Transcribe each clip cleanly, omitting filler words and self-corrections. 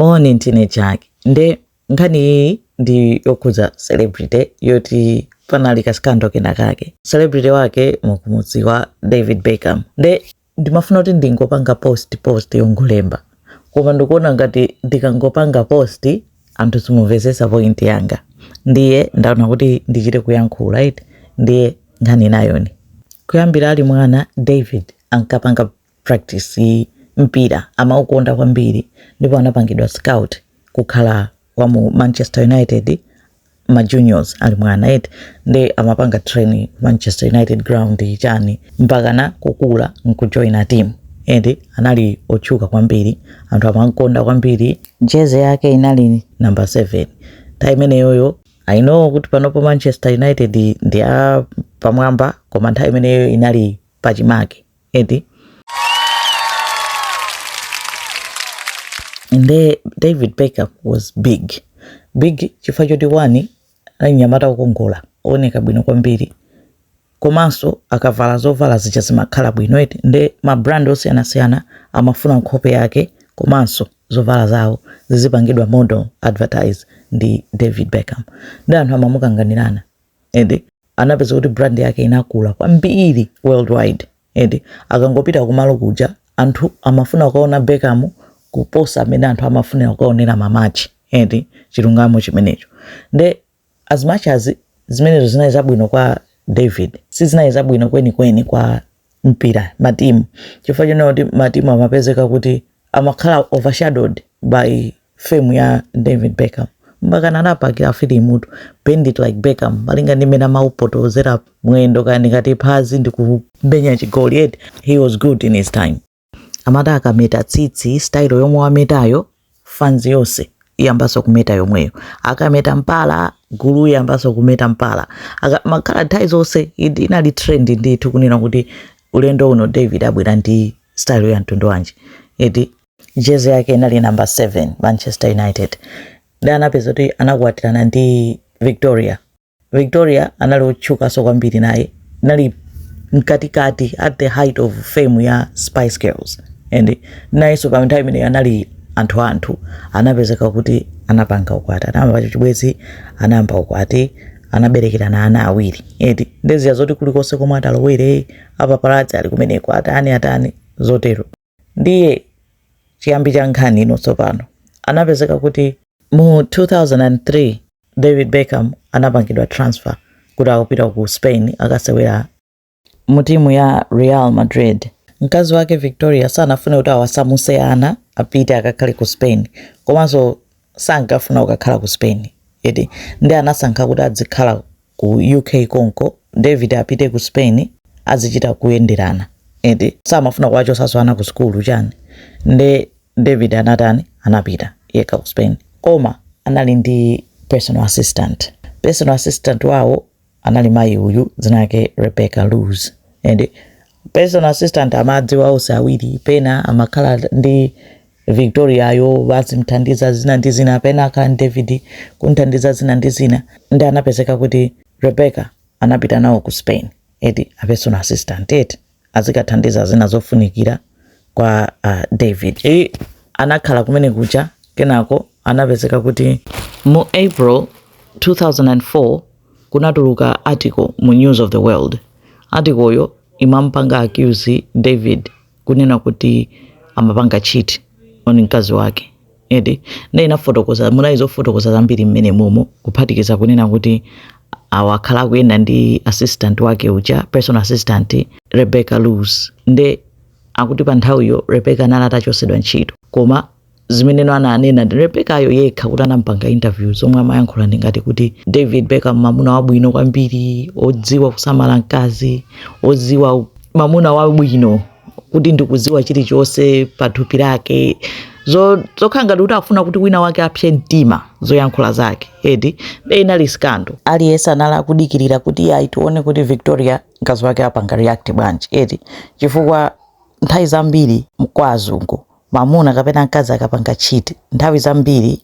Morning teenage yake. Nde nkhani ndi yokuza celebrity yoti panali kaskando kenakake. Celebrity wake mukumudziwa David Beckham. Nde ndimafuna kuti ndingopanga post yongolemba. Koma ndikuona ngati ndikangopanga post anthu simumvesesa point yanga. Ndiye ndaona kuti ndichite kuyankhula, right? Ndiye nkhani nayoni. Kuyambira ali mwana David ankapanga practice mpira amaukonda kwambiri ndipo anapangidwa scout kukhala wa mu Manchester United ma juniors ali mwana right. Nde amapanga training Manchester United ground chani mpaka na kukula nkujoina team. Ende anali ochuka kwambiri anthu amankonda kwambiri. Jezi yake inali number 7. Time yoyo I know kuti panopo Manchester United ndi pamwamba koma nthawi imeneyo inali pachimake. Ende David Beckham was big chifukwa choti wani anyamata kukongola oneka bwino kwambiri komanso akavala zovala zicha zimakhala bwino nde ma brand osiyanasiyana amafuna nkhope yake komanso zovala zawo zizipangidwa model advertise ndi David Beckham. Nde anthu amamukanganirana ende anapeza kuti brand yake inakula kwambiri worldwide. Ende akangopita kumalo kuja anthu amafuna kuona Beckham kuposa amene anthu amafuna kuonera mamachi. Ende chilungamo chimenecho. Nde as much as zimenezo zinali zabwino kwa David, sizinali zabwino kweni kwa mpira matimu. Chifukwa choti matimu amapezeka kuti amakhala overshadowed by fame ya David Beckham. Mpaka anapakira filimu Bend It Like Beckham malinga ndi mena maupotozera mwendo kandi ngati phazi ndi kubenya chigoli yet he was good in his time. Amata akameta tsitsi style yomwe wametayo fans yonse iyambaso kumeta yomweyo. Akameta mpala gulu iyambaso kumeta mpala. Makhala nthawi zonse inali trend ndithu kunena kuti ulendo uno David abwera ndi style ya mtundu wanji. Eti jezi yake inali number 7 Manchester United. Nde anapeza kuti anakwatirana ndi Victoria anali otchuka so kwambiri naye. Nali mkatikati at the height of fame ya Spice Girls. And naiso pa nthawi imene anali anthu anapezeka kuti anapanga ukwati. Anamba chibwezi anamba ukwati anaberekerana ana awiri. Eti ndezi zoti kulikonse komwe atalowere apaparazzi ali kumeneko atani zotero. Ndiye chiyambi cha nkhani ino tsopano anapezeka kuti mu 2003 David Beckham anapangidwa transfer kuti akupita ku Spain akasewera mu timu ya Real Madrid. Mkazi wake Victoria sanafuna kuti awasamuse ana apite akakhale ku Spain komanso sankafuna kukakhala ku Spain. Edi ndi anasankha kuti adzikhala ku UK konko David apite ku Spain azichita kuyenderana. Edi samafuna kuwachosaso ana ku school chani. Nde David anapita yeka ku Spain. Koma anali ndi personal assistant wawo anali mayi uyu dzina lake Rebecca Luz. Ende personal assistant amadziwa onse awiri pena amakhala ndi Victoria yo bazimthandiza zina ndi zina pena akhala David kunthandiza zina ndi zina. Ndi anapezeka kuti Rebecca anapita nawo ku Spain. Edi a personal assistant azikathandiza zina zofunikira kwa David. Anakhala kumene kuja kenako anapezeka kuti mu April 2004 kunatuluka article mu News of the World. Article yo imampanga accuse David kunena kuti amapanga cheat on mkazi wake. Edi na inafotokoza munaizo fotokoza zambiri mmene momo kuphatikiza kunena kuti awakhala kuyenda ndi assistant wake uja personal assistant Rebecca Luz. Nde akuti pa nthawiyo Rebecca analata chosedwa ntchito koma zimeneno ananena ndi Rebecca ayo yekha kuti anampanga interview zomwe amayankhula ngati kuti David Beckham mamuna wabwino kwambiri odziwa kusamala mkazi odziwa mamuna wabwino kuti ndikudziwa chilichonse pathupi lake zokhanga kuti afuna kuti wina wake apshe mtima zoyankhula zake. Edi inali scandal. Aliyense anala kudikirira kuti aitione kuti Victoria mkazi wake apanga react bwanji. Edi chifukwa nthawi zambiri kwa azungu mamuna kapena mkazi akapanga cheat nthawi zambiri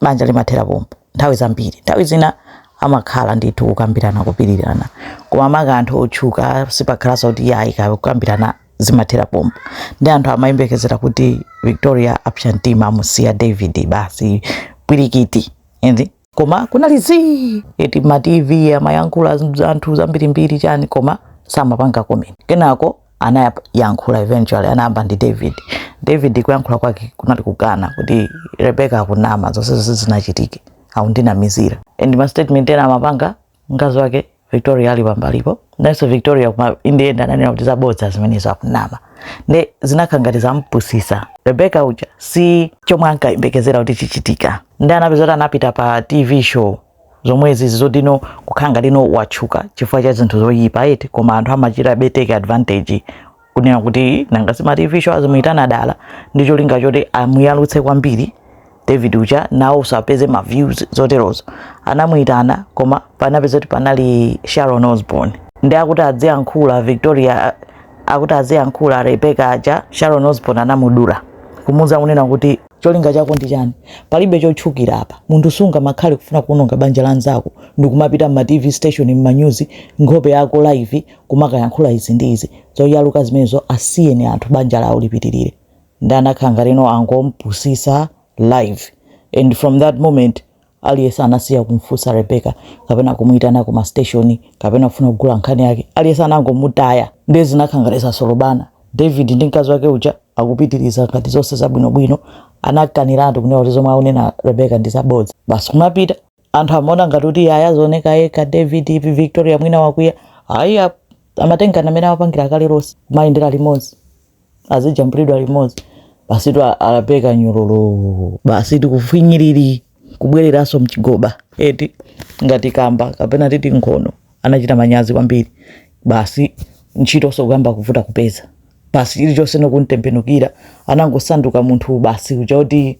banja limathera pompo. Nthawi zina amakhala ndithu kukambirana kupirirana koma maka anthu otchuka sipakhala kuti yayi kukambirana zimathera pompo. Ndi anthu amayembekezera kuti Victoria apsha mtima amusiya David basi pwirikiti ende koma kunalizi eti ma TV amayankhula anthu zambirimbiri chani koma samapanga comment. Kenako anayankhula eventually anayamba ndi David kuyankhula kwake kunali kukana kuti Rebecca akunama zonse zinachitike aundinamizira and ma statement ena amapanga mkazi wake Victoria ali pambalipo naso Victoria kuma indienda ananena kuti zabodza zimenezo akunama ne zinakangatiza mpusisa Rebecca uja si chomwe ankayembekezera kuti chichitika ndi anapezota anapita pa TV show zomwezi zodino kukhanga lino wachuka chifukwa cha zinthu zoyipa eti koma anthu amachita beteke advantage kunena kuti nanga sima TV show azimuitana dala ndicho linga choti amuyalutse kwambiri David uja nawo sapeze ma views zoterozo anamuitana koma panapeza kuti panali Sharon Osbourne ndi akuti adziyankhula Victoria akuti adziyankhula Rebecca aja Sharon Osbourne anamudura kumuza kunena kuti cholinga chako ndi chani palibe chotchukira apa munthu sunga makhale kufuna kuononga banja lanzako ndikumapita ma TV station ma news nkhope yako live kumakayankhula izi ndi izi zoyaluka zimenezo asiyeni anthu banja lawo lipitirire ndanakhanga lino angompusisa live and from that moment aliyesa anasiya kumfusa Rebecca kapena kumuitana kuma station kapena kufuna kugula nkhani yake aliyesa anangomutaya ndezi nakhangalesa solobana David ndi mkazi wake uja akupitiriza ngati zonse zabwinobwino anakanira anthu kunena kuti zomwe aonena Rebecca ndi zabodza basi kumapita anthu amaona ngati kuti aya zoneka yekha David Victoria mwina wakuya aya amatenga amene apangira kale lonse mayendera limodzi azijambulidwa limodzi basi tu Rebecca nyololo basi tikufinyiriri kubwereraso mchigoba eti ngati kamba kapena titi nkhono anachita manyazi kwambiri basi ntchito sokamba kuvuta kupeza basi ili chose nokuntembenukira anangosanduka munthu basi kuja kuti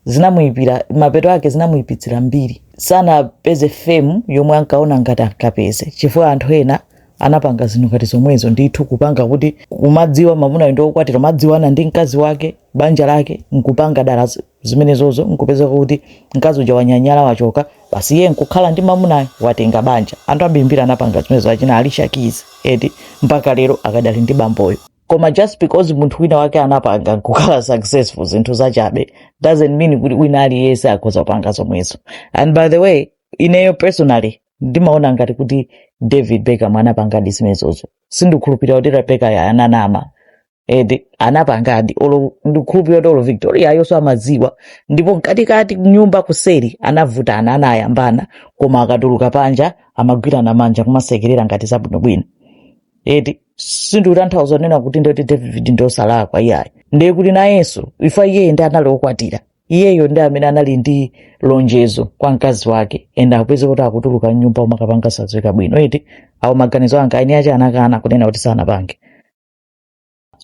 zinamuipira mapeto yake zinamuipitsira mbiri sana peze fame yomwe ankaona ngati akapeze chifukwa anthu ena anapanga zinthu ngati zomwezo ndithu kupanga kuti kumadziwa mamuna ndo kwatira madziwana ndi mkazi wake banja lake nkupanga dala zimenezozo nkupeza kuti mkazi uja wanyanyala wachoka basi yeye nkukhala ndi mamuna watenga banja anthu abimbira anapanga zimenezo achina Alicia Keys eti mpaka lero akadali ndi bamboyo koma just because munthu wina wake anapanga kukhala successful zinthu zachabe doesn't mean kuti wina aliyese akhoza kupanga zomwezo. And by the way ineyo personally ndimaona ngati kuti David Beckham anapanga zimenezozo sindikhulupirira kuti Rebecca yananama edi anapangadi olo ndikhulupirira kuti olo Victoria yonso amadziwa ndipo mkatikati nyumba kuseri anavutana anayambana koma akatuluka panja amagwirana manja kumasekerera ngati zabwinobwino edi sindikutanthauza nena kuti ndoti David ndosalakwa iyayi ndiye kuti nayenso ifa iye ndi anali okwatira iyeyo ndi amene anali ndi lonjezo kwa mkazi wake enda akupeze kuti akutuluka nyumba umakapanga sadziwika bwino eti awo maganizo anga aini acha anakana kunena kuti sanapange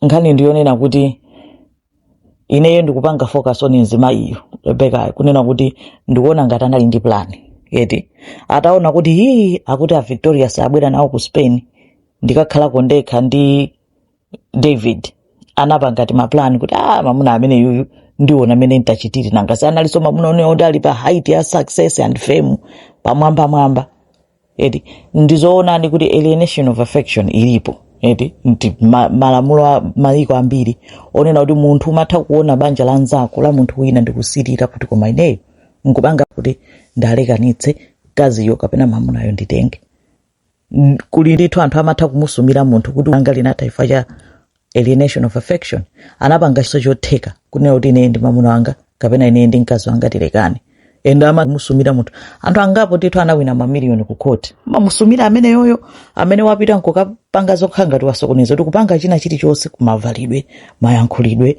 nkhani ndiyonena kuti ineyo ndikupanga focus on nzima iyo Rebecca kunena kuti ndikuona ngati anali ndi plan eti ataona kuti hii akuti a Victoria sabwera nawo ku Spain ndikakhala kondekha ndi David anapanga ngati ma plan kuti mamuna amene yuyu ndiona amene ntachitiri nanga sana aliso mamuna one odali pa height ya success and fame pamwamba eti ndizoona ndi kuti alienation of affection ilipo eti malamulo maliko ambiri onena kuti munthu umatha kuona banja lanzako la munthu wina ndikusirira kuti koma ineyo nkupanga kuti ndalekanitse kaziyo kapena mamunayo nditenge kuli ndithu anthu amatha kumusumira munthu kuti angali nataifa cha alienation of affection anapanga chiso chotheka kunena kuti ine ndi mamuna wanga kapena ine ndi mkazi wanga tilekane enda amamusumira munthu anthu angapo ndithu anawina mamiliyoni ku court mamusumira amene yoyo amene wapita nkukapanga zokhanga tiwasokoneza kuti kupanga china chilichonse kumavalidwe mayankhulidwe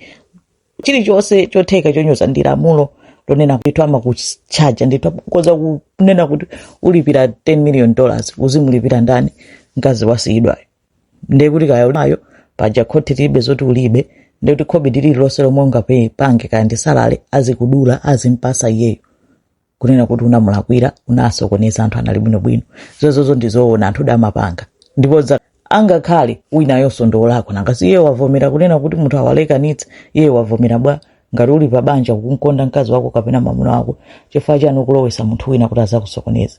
chilichonse chotheka chonyoza ndi lamulo lonena kuti amakuchaja ndithu koza kunena kuti ulipira $10 million uzimulipira ndani mkazi wasiyidwayo ndiye kuti kaya nayo paja khoti libe zoti ulibe ndiye kuti khobi lili lonse lomwe ungapange kaya ndi salale azikudula azimpasa iyeyo kunena kuti unamulakwira unasokoneza anthu anali bwinobwino zozozo ndizoona anthu damapanga ndipo angakhale wina yonso ndolako nangasi iye wavomera kunena kuti munthu awalekanitse iye wavomera bwa ngati uli pa banja kukonda mkazi wako kapena mamuna wako chifukwa chani ukulowesa munthu wina kuti azakusokoneza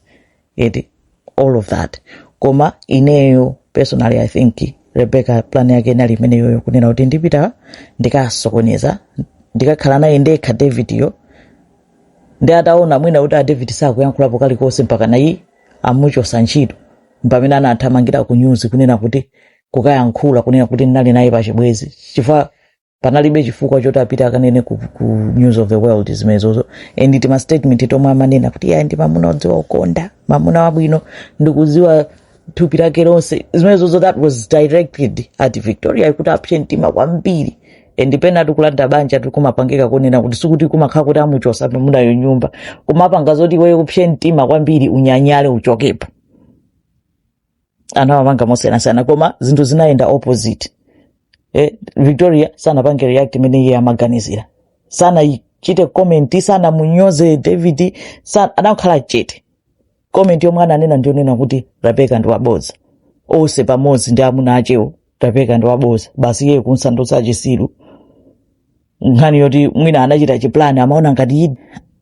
eti all of that koma ineyo personally I think Rebecca plan yake inali imeneyo kunena kuti ndipita ndikasokoneza ndikakhala naye ndekha David yo ndi ataona mwina kuti David sakuyankhulapo kalikonse mpaka nayi amuchosa ntchito pamene anathamangira ku news kunena kuti kukayankhula kunena kuti ndinali naye pachibwezi chifukwa panalibe chifukwa choti apita akanene ku News of the World zimenezozo and it ma statement tomwe amanena kuti ya ndi mamuna odziwa ukonda mamuna wabwino ndikuziwa thupi lake lonse zimenezozo. That was directed at Victoria kuti apshe mtima kwambiri and pena tikulanda banja tikumapangika kunena kuti sikuti kumakhala kuti amuchosa mamuna yo nyumba kumapanga zoti wewe upshe mtima kwambiri unyanyale uchokepo. Anawamanga mosiyana koma zinthu zinaenda opposite. Victoria sana pange react imene iye amaganizira sana ichite comment sana munyoze David sana anakhala chete comment yomwe ananena ndio nena kuti Rebecca ndi waboza ose pamodzi ndi amuna achewo Rebecca ndi waboza basi iye kunsandoza chisiru nkhani yoti mwina anachita chiplan amaona ngati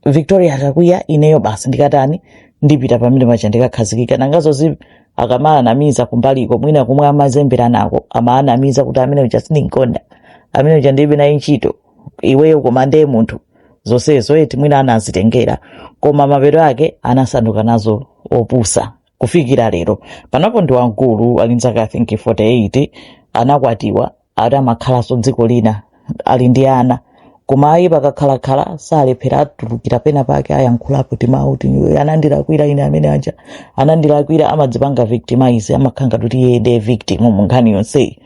Victoria akakwiya ineyo basi ndikatani ndipita pamene pacha ndikakhazikika nangazo akamala namiza kumbaliko mwina kumwe amazembera nako amanamiza kuti amene uja sininkonda amene uja ndibe naye ntchito iweyo komande munthu zonsezo eti mwina anazitengera koma mapeto ake anasanduka nazo opusa kufikira lero. Panapo ndi wamkulu alinzaka I think 48 anakwatiwa atamakhalanso dziko lina ali ndi ana koma ayi pakakhala salephera atulukira pena pake ayankhulapo timauti anandilakwira ine amene aja anandilakwira amadzipanga victimize amakhanga kuti iye ndi victim munkhani yonse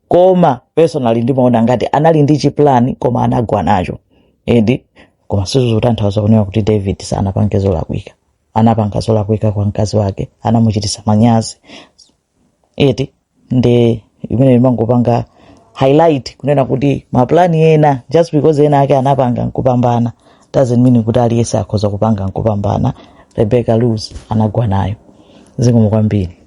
koma personally ndimaona ngati anali ndi chiplan koma anagwa nacho edi koma sizotanthauza kunena kuti David sanapange zolakwika anapanga zolakwika kwa mkazi wake anamuchitisa manyazi edi ndi imene imangopanga highlight kunena kuti maplani ena just because ena ake anapanga nkupambana doesn't mean kuti aliyesa akhoza kupanga nkupambana. Rebecca Luz anagwa nayo. Zikomo kwambiri.